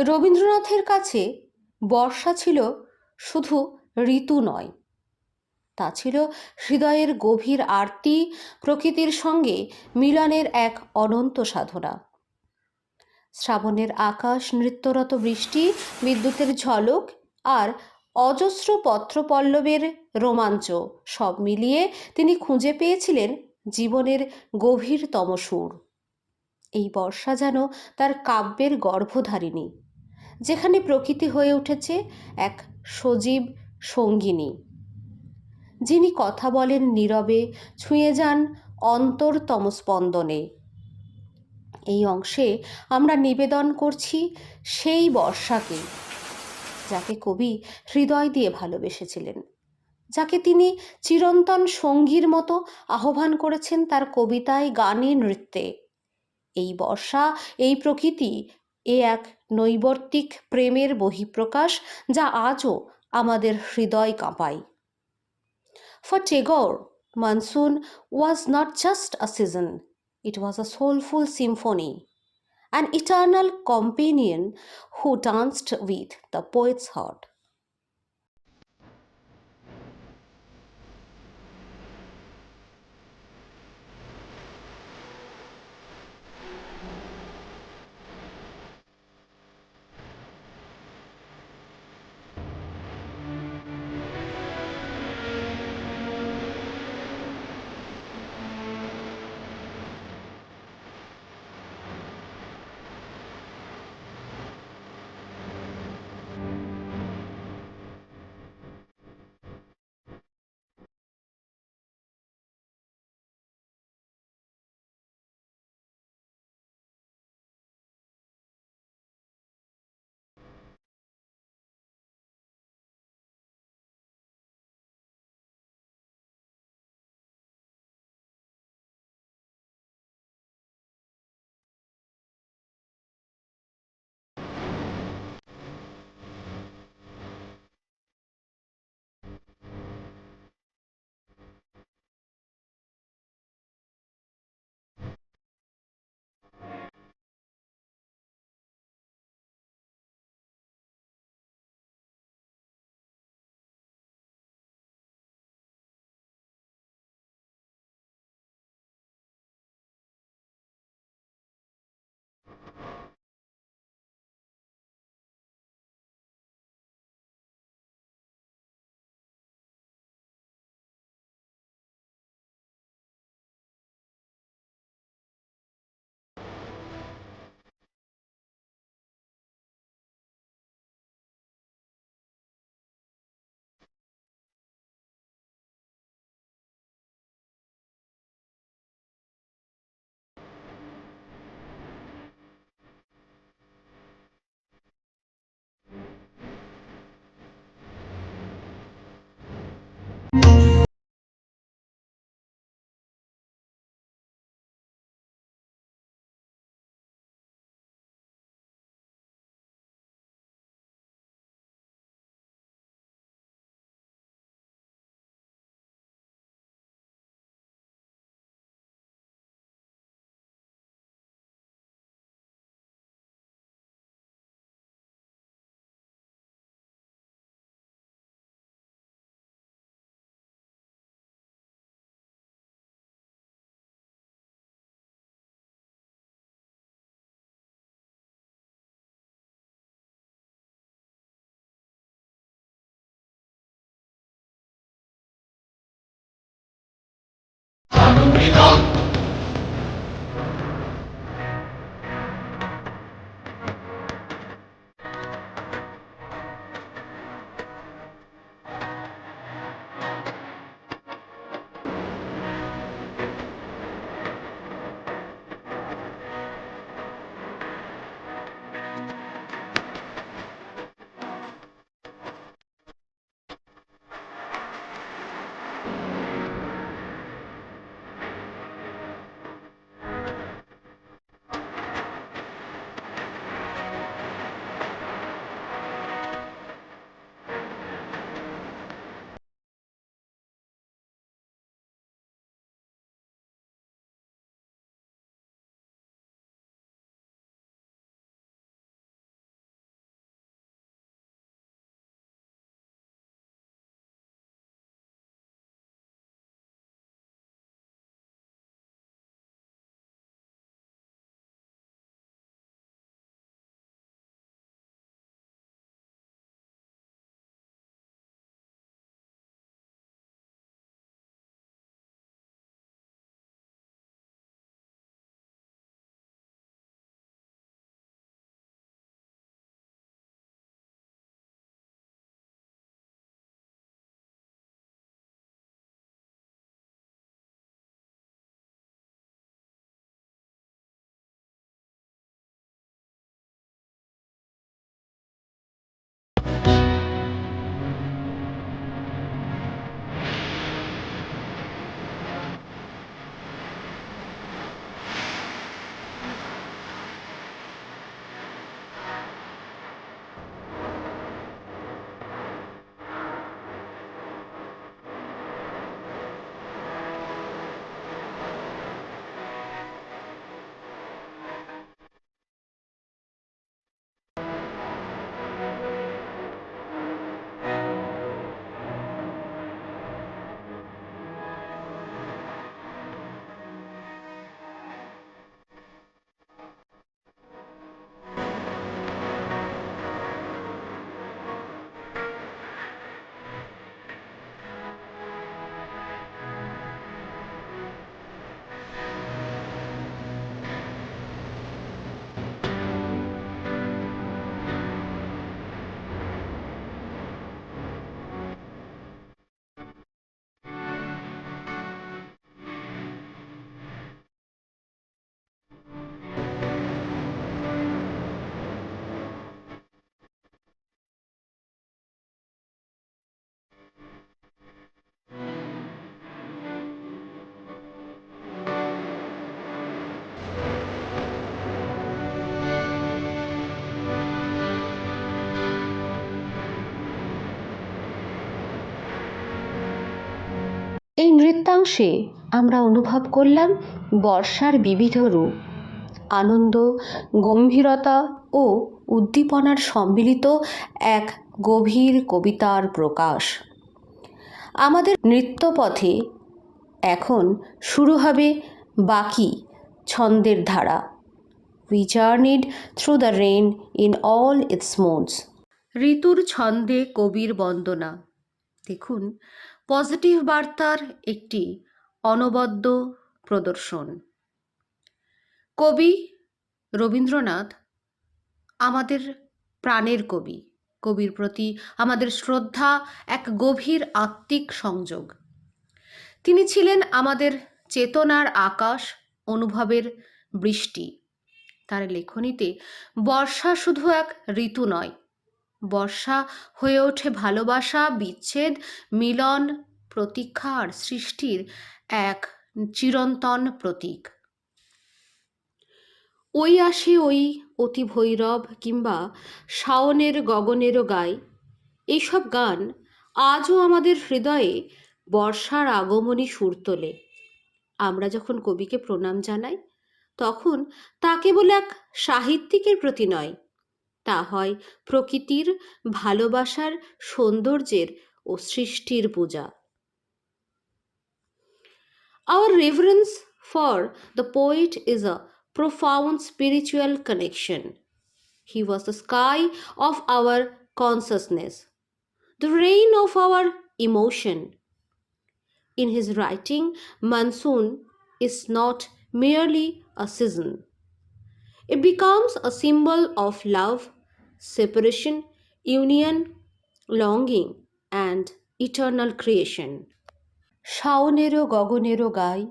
রবীন্দ্রনাথের কাছে বর্ষা ছিল শুধু ঋতু নয়, তা ছিল হৃদয়ের গভীর আরতি, প্রকৃতির সঙ্গে মিলনের এক অনন্ত সাধনা। শ্রাবণের আকাশ, নৃত্যরত বৃষ্টি, বিদ্যুতের ঝলক আর অজস্র পত্রপল্লবের রোমাঞ্চ সব মিলিয়ে তিনি খুঁজে পেয়েছিলেন জীবনের গভীরতম সুর। এই বর্ষা যেন তার কাব্যের গর্ভধারিণী, যেখানে প্রকৃতি হয়ে উঠেছে এক সজীব সঙ্গিনী, যিনি কথা বলেন নীরবে, ছুঁয়ে যান অন্তরতম স্পন্দনে। এই অংশে আমরা নিবেদন করছি সেই বর্ষাকে, যাকে কবি হৃদয় দিয়ে ভালোবেসেছিলেন, যাকে তিনি চিরন্তন সঙ্গীর মতো আহ্বান করেছেন তার কবিতায়, গানে, নৃত্যে। এই বর্ষা, এই প্রকৃতি, এ এক নৈবর্তিক প্রেমের বহিঃপ্রকাশ, যা আজও আমাদের হৃদয় কাঁপায়। For Tagore, monsoon was not just a season, it was a soulful symphony, an eternal companion who danced with the poet's heart. এই নৃত্যাংশে আমরা অনুভব করলাম বর্ষার বিবিধ রূপ, আনন্দ, গম্ভীরতা ও উদ্দীপনার সম্মিলিত এক গভীর কবিতার প্রকাশ। আমাদের নৃত্যপথে এখন শুরু হবে বাকি ছন্দের ধারা। We journeyed through the rain in all its moods. ঋতুর ছন্দে কবির বন্দনা। দেখুন, পজিটিভ বার্তার একটি অনবদ্য প্রদর্শন। কবি রবীন্দ্রনাথ আমাদের প্রাণের কবি। কবির প্রতি আমাদের শ্রদ্ধা, এক গভীর আত্মিক সংযোগ। তিনি ছিলেন আমাদের চেতনার আকাশ, অনুভবের বৃষ্টি। তার লেখনীতে বর্ষা শুধু এক ঋতু নয়, বর্ষা হয়ে ওঠে ভালোবাসা, বিচ্ছেদ, মিলন, প্রতীক্ষা আর সৃষ্টির এক চিরন্তন প্রতীক। ওই আসে ওই অতি ভৈরব কিংবা শাওনের গগনেরও গায়, এইসব গান আজও আমাদের হৃদয়ে বর্ষার আগমনী সুর তোলে। আমরা যখন কবিকে প্রণাম জানাই, তখন তা কেবল এক সাহিত্যিকের প্রতি নয়, তা হয় প্রকৃতির ভালোবাসার, সৌন্দর্যের ও সৃষ্টির পূজা। Our reverence for the poet is a profound spiritual connection. He was the sky of our consciousness, the rain of our emotion. In his writing, monsoon is not merely a season. It becomes a symbol of love, separation, union, longing, and eternal creation. শাওনেরও গগনেরও গায়,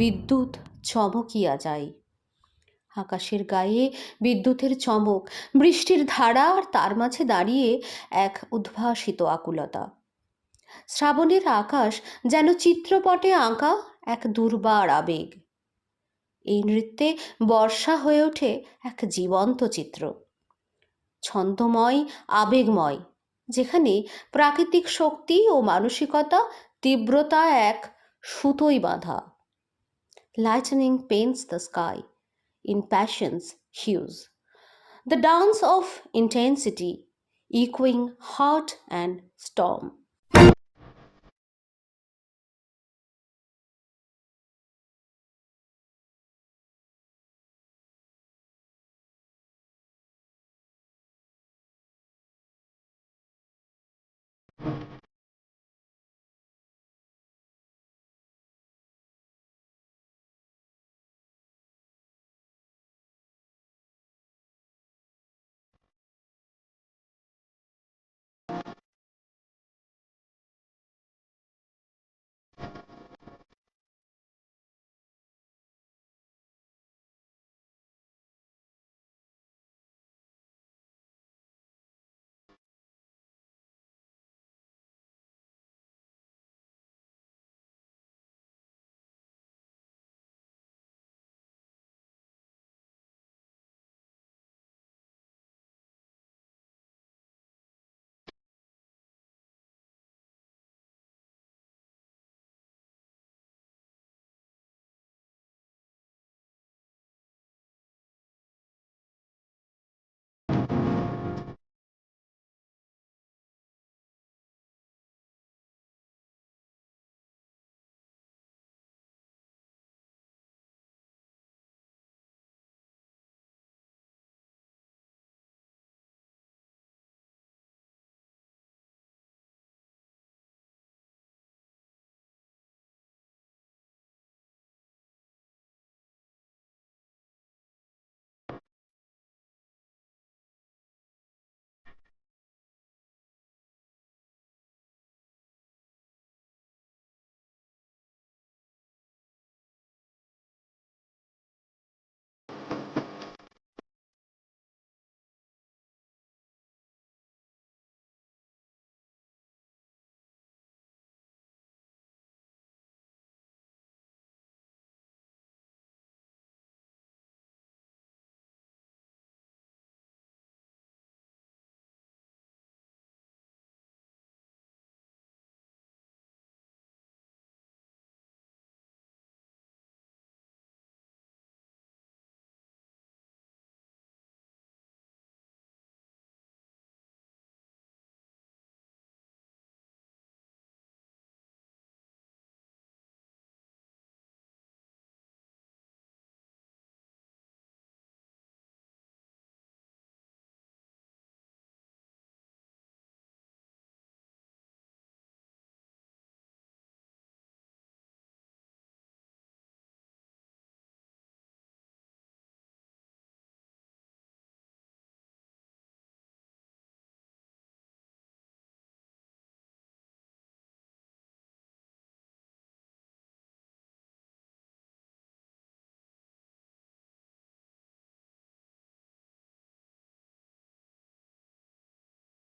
বিদ্যুৎ চমকিয়া যায়। আকাশের গায়ে বিদ্যুতের চমক, বৃষ্টির ধারা, আর তার মাঝে দাঁড়িয়ে এক উদ্ভাসিত আকুলতা। শ্রাবণের আকাশ যেন চিত্রপটে আঁকা এক দুর্বার আবেগ। এই নৃত্যে বর্ষা হয়ে ওঠে এক জীবন্ত চিত্র, ছন্দময়, আবেগময়, যেখানে প্রাকৃতিক শক্তি ও মানসিকতা তীব্রতা এক সুতোয় বাঁধা। Lightning paints the sky in passion's hues, the dance of intensity echoing heart and storm.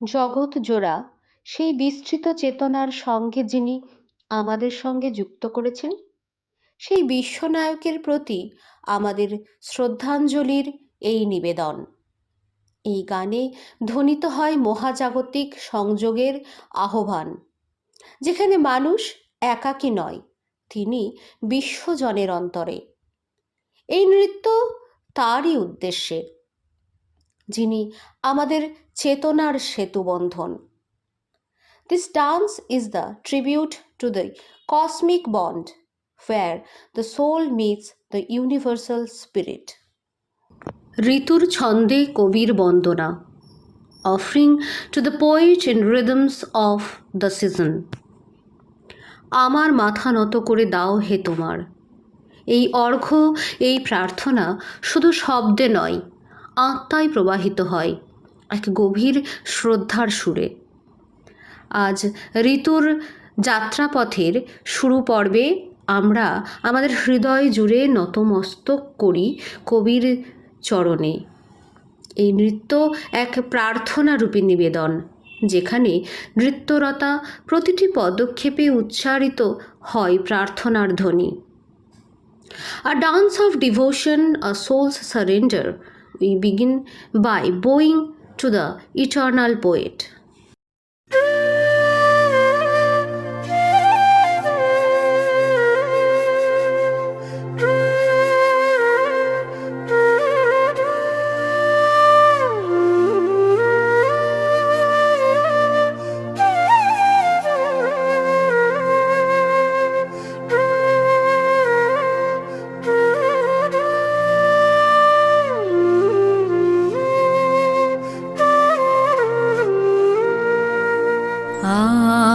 জগৎ জোড়া সেই বিস্তৃত চেতনার সঙ্গে যিনি আমাদের সঙ্গে যুক্ত করেছেন, সেই বিশ্বনায়কের প্রতি আমাদের শ্রদ্ধাঞ্জলির এই নিবেদন। এই গানে ধ্বনিত হয় মহাজাগতিক সংযোগের আহ্বান, যেখানে মানুষ একাকী নয়, তিনি বিশ্বজনের অন্তরে। এই নৃত্য তারই উদ্দেশ্যে, যিনি আমাদের চেতনার সেতুবন্ধন। This dance is the tribute to the cosmic bond where the soul meets the universal spirit. ঋতুর ছন্দে কবির বন্দনা, offering to the poet in rhythms of the season. আমার মাথা নত করে দাও হে তোমার। এই অর্ঘ্য, এই প্রার্থনা শুধু শব্দে নয়, আত্মায় প্রবাহিত হয় এক গভীর শ্রদ্ধার সুরে। আজ ঋতুর যাত্রাপথের শুরু পর্বে আমরা আমাদের হৃদয় জুড়ে নতমস্তক করি কবির চরণে। এই নৃত্য এক প্রার্থনারূপী নিবেদন, যেখানে নৃত্যরতা প্রতিটি পদক্ষেপে উচ্চারিত হয় প্রার্থনার ধ্বনি। A dance of devotion, a soul's surrender. We begin by bowing to the eternal poet.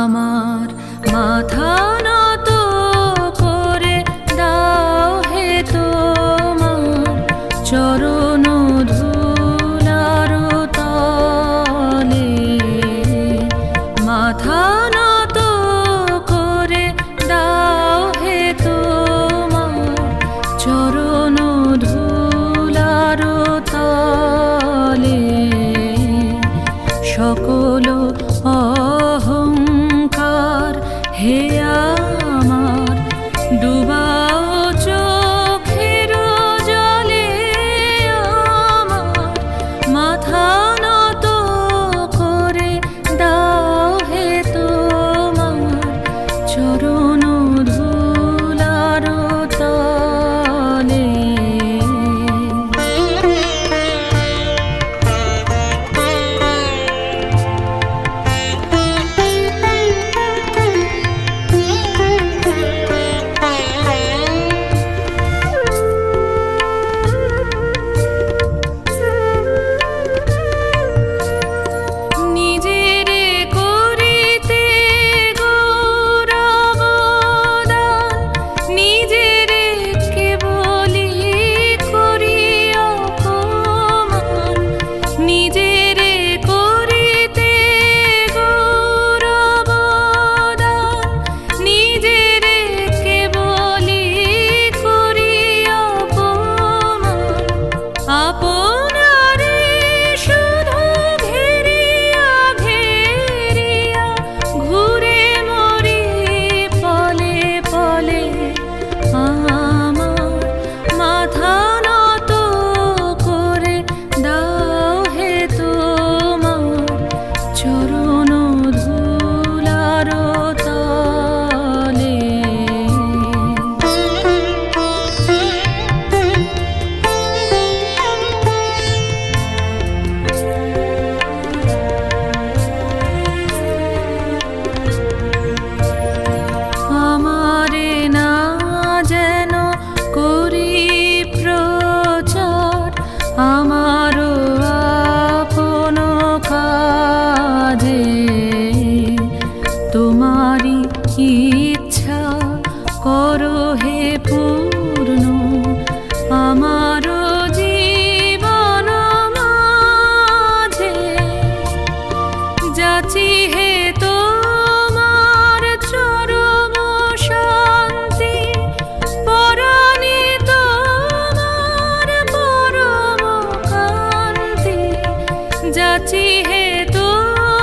আমার মাথা নত করে দাও হে তোমার চরণ ধুলার তলে। মাথা নত করে দাও হে তোমার চরণ ধুলার তলে। সকল অহংকার হে আমার ডুবাও চোখের জলে। আমার মাথা নত করে দাও হে তোমার চরণ ধুলার তলে। নিজেরে করিতে গৌরবদান, নিজেরে কেবলি করি অপমান। নিজেরে করিতে গৌরবদান, নিজেরে কেবলি করি অপমান। আপনারে শুধু ঘেরিয়া ঘেরিয়া ঘুরে মরি পলে পলে। আমার মাথা নত করে দাও হে তোমার চরণ ধুলার তলে। আমারে না যেন করি প্রচার, আমারও আপন কাজে। তোমারই ইচ্ছা করো হে পূর্ণ আমারও জীবন মাঝে। যাচি হে তোমার চরম শান্তি, পরাণে তোমার পরম কান্তি। যাচি হে তোমার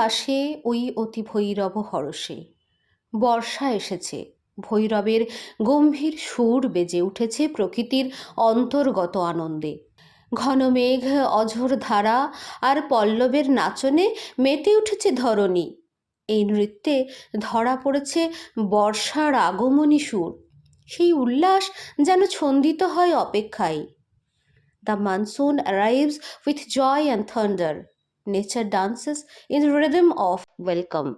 আসে ওই অতি ভৈরব হরষে। বর্ষা এসেছে, ভৈরবের গম্ভীর সুর বেজে উঠেছে প্রকৃতির অন্তর্গত আনন্দে। ঘন মেঘ, অঝোর ধারা আর পল্লবের নাচনে মেতে উঠেছে ধরণী। এই নৃত্যে ধরা পড়েছে বর্ষার আগমনী সুর। সেই উল্লাস যেন ছন্দিত হয় অপেক্ষায়। The monsoon arrives with joy and thunder. Nature dances in the rhythm of welcome.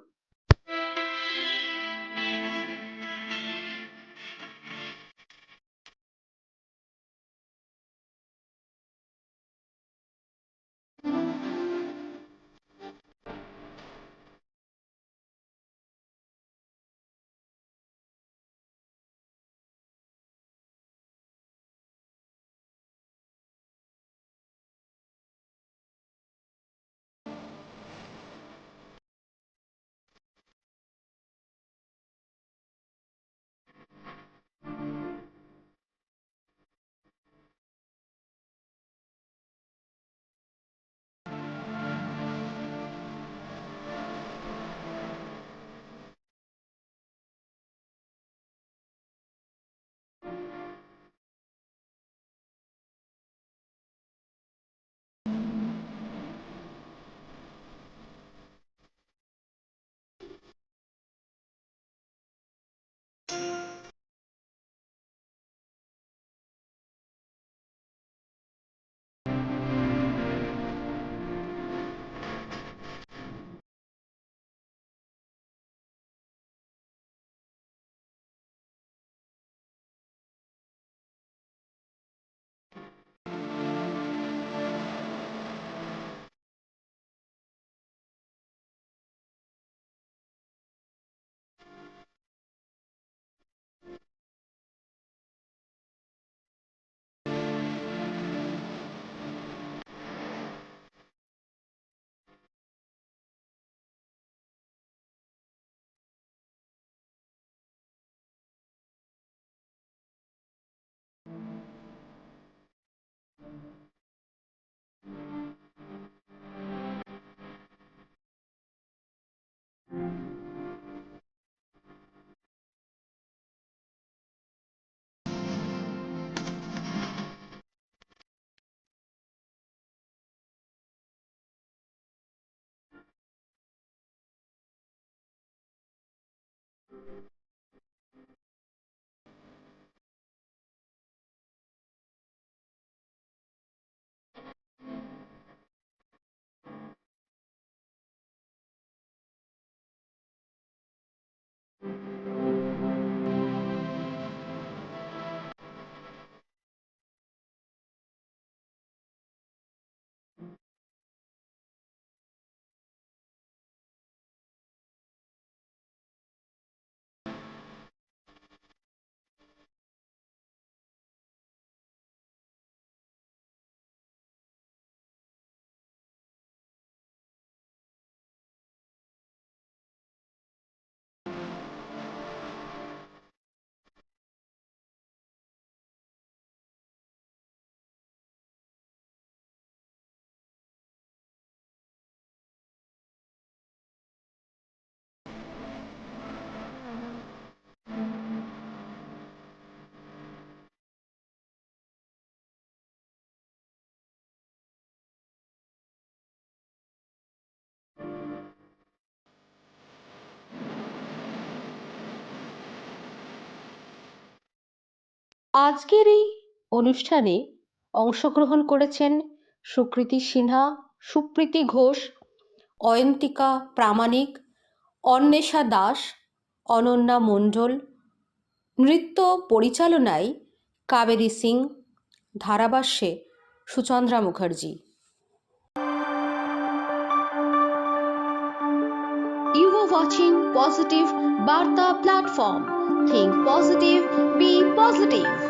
আজকের এই অনুষ্ঠানে অংশগ্রহণ করেছেন সুকৃতি সিনহা, সুপ্রীতি ঘোষ, অয়ন্তিকা প্রামাণিক, অন্বেষা দাস, অনন্যা মণ্ডল। নৃত্য পরিচালনায় Kaveri Singh, ধারাভাষ্যে Suchandra Mukherjee. You were watching Positive Barta platform. Think positive, be positive.